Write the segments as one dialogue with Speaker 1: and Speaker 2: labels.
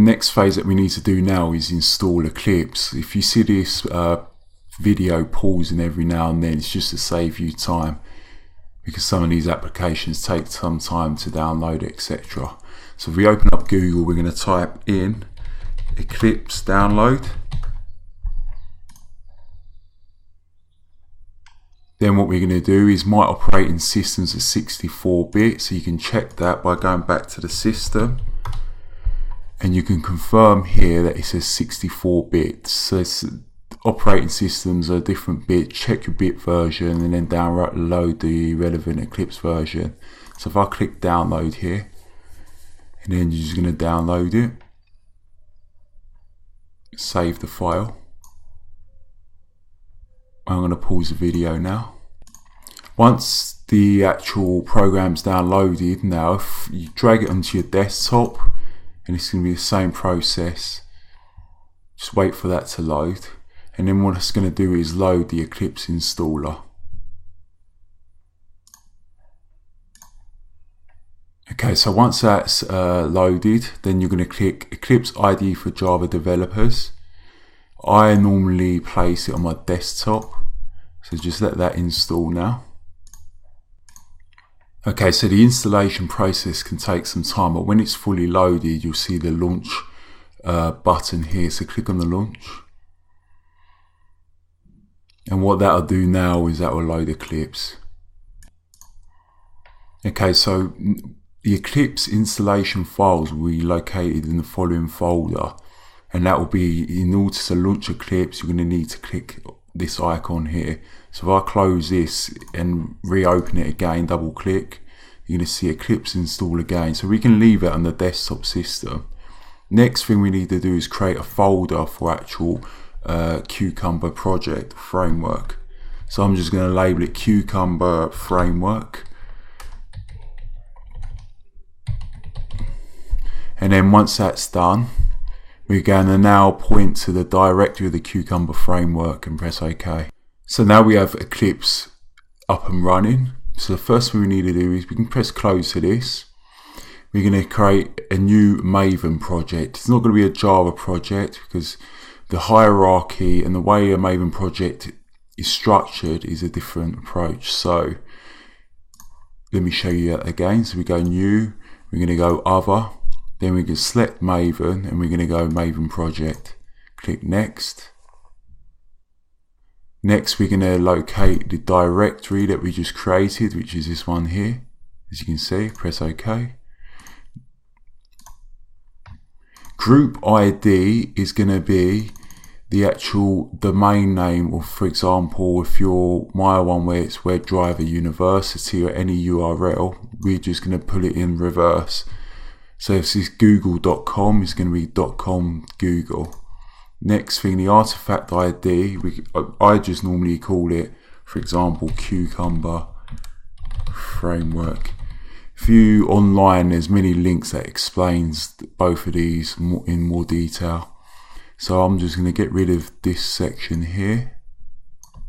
Speaker 1: next phase that we need to do now is install Eclipse. If you see this video pausing every now and then, it's just to save you time, because some of these applications take some time to download, etc. So if we open up Google, we're going to type in Eclipse download. Then what we're going to do is my operating system's at 64-bit, so you can check that by going back to the system, and you can confirm here that it says 64 bits. So operating systems are different bits. Check your bit version and then download the relevant Eclipse version. So if I click download here, and then you're just going to download it, save the file. I'm going to pause the video now. Once the actual program's downloaded, now if you drag it onto your desktop, and it's going to be the same process, just wait for that to load, and then what it's going to do is load the Eclipse installer. Okay, so once that's loaded, then you're going to click Eclipse IDE for Java developers. I normally place it on my desktop, so just let that install now. Okay, so the installation process can take some time, but when it's fully loaded, you'll see the launch button here. So click on the launch. And what that'll do now is that will load Eclipse. Okay, so the Eclipse installation files will be located in the following folder. And that will be, in order to launch Eclipse, you're going to need to click this icon here. So if I close this and reopen it again, double click, you're going to see Eclipse install again. So we can leave it on the desktop system. Next thing we need to do is create a folder for actual Cucumber project framework. So I'm just going to label it Cucumber framework. And then once that's done, we're going to now point to the directory of the Cucumber framework and press OK. So now we have Eclipse up and running. So the first thing we need to do is we can press close to this. We're going to create a new Maven project. It's not going to be a Java project because the hierarchy and the way a Maven project is structured is a different approach. So let me show you that again. So we go new, we're going to go other. Then we can select Maven and we're going to go Maven project. Click next. Next we're going to locate the directory that we just created, which is this one here. As you can see, press OK. Group ID is going to be the actual domain name, or for example, if you're my one where it's WebDriver University or any URL, we're just going to put it in reverse. So if this is google.com, it's going to be .com Google. Next thing, the artifact ID, I just normally call it, for example, Cucumber framework. If you online, there's many links that explains both of these in more detail. So I'm just going to get rid of this section here,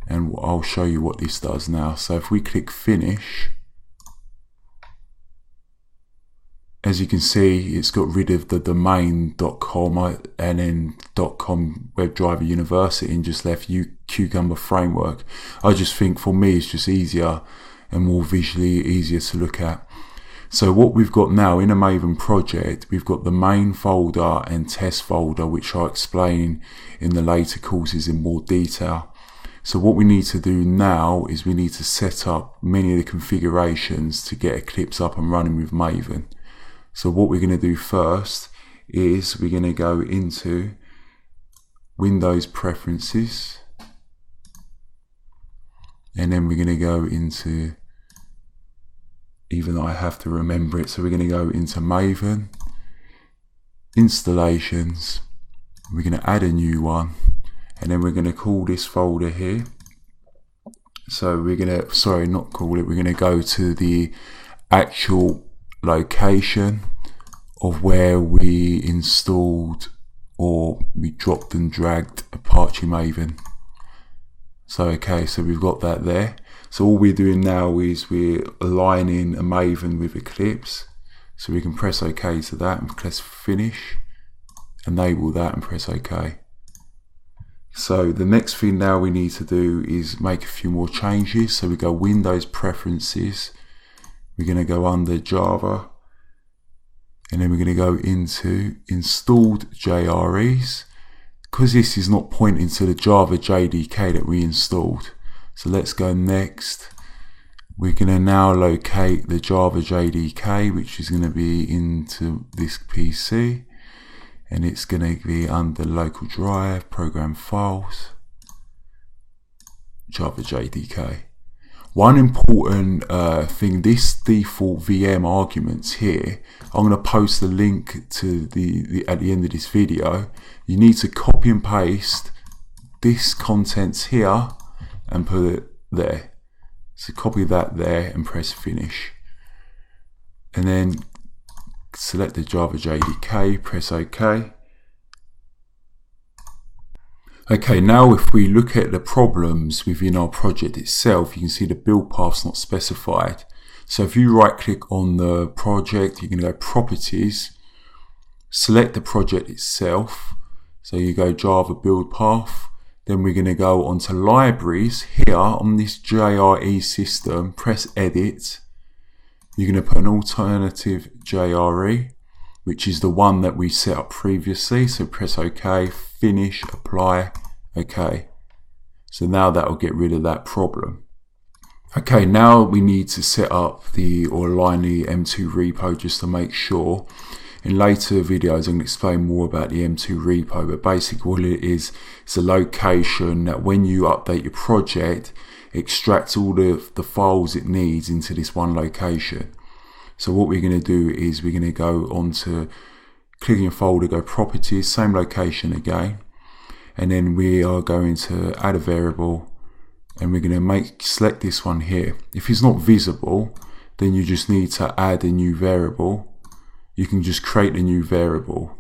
Speaker 1: and I'll show you what this does now. So if we click finish, as you can see, it's got rid of the domain.com and then .com WebDriver University and just left Cucumber framework. I just think for me it's just easier and more visually easier to look at. So what we've got now in a Maven project, we've got the main folder and test folder, which I'll explain in the later courses in more detail. So what we need to do now is we need to set up many of the configurations to get Eclipse up and running with Maven. So what we're going to do first is we're going to go into Windows Preferences, and then we're going to go into, even though I have to remember it, so we're going to go into Maven, Installations, we're going to add a new one, and then we're going to call this folder here. So we're going to, sorry, not call it, we're going to go to the actual location of where we installed or we dropped and dragged Apache Maven. So okay, so we've got that there. So all we're doing now is we're aligning a Maven with Eclipse. So we can press OK to that and press finish. enable that and press OK. So the next thing now we need to do is make a few more changes. So we go Windows Preferences, we're going to go under Java, and then we're going to go into Installed JREs, because this is not pointing to the Java JDK that we installed. So let's go next. We're going to now locate the Java JDK, which is going to be into this PC. And it's going to be under local drive, program files, Java JDK. One important thing, this default VM arguments here, I'm going to post the link to at the end of this video. You need to copy and paste this contents here and put it there. So copy that there and press finish. And then select the Java JDK, press OK. Okay, now if we look at the problems within our project itself, you can see the build path's not specified. So if you right click on the project, you're going to go Properties, select the project itself. So you go Java build path. Then we're going to go onto Libraries. Here on this JRE system, press Edit. You're going to put an alternative JRE, which is the one that we set up previously. So press OK, finish, apply, OK. So now that will get rid of that problem. Okay, now we need to set up or align the M2 repo just to make sure. In later videos I'm going to explain more about the M2 repo, but basically what it is, it's a location that when you update your project, it extracts all the files it needs into this one location. So what we're going to do is we're going to go onto clicking your folder, go Properties, same location again, and then we are going to add a variable, and we're going to select this one here. If it's not visible, then you just need to add a new variable. You can just create a new variable.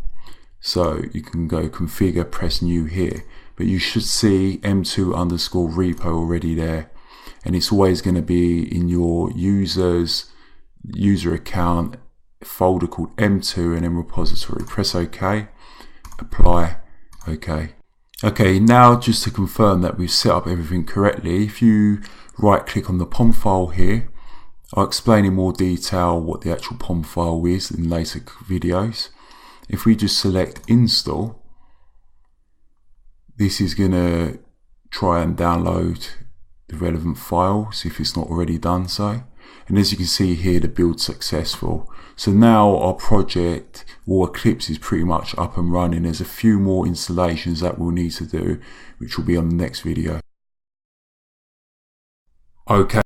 Speaker 1: So you can go configure, press new here, but you should see M2 underscore repo already there, and it's always going to be in your user account folder called M2 and then repository. Press OK, apply, OK. Okay, now just to confirm that we've set up everything correctly, if you right click on the POM file here, I'll explain in more detail what the actual POM file is in later videos. If we just select install, this is going to try and download the relevant files if it's not already done so. And as you can see here, the build's successful. So now our project or Eclipse is pretty much up and running. There's a few more installations that we'll need to do, which will be on the next video. Okay.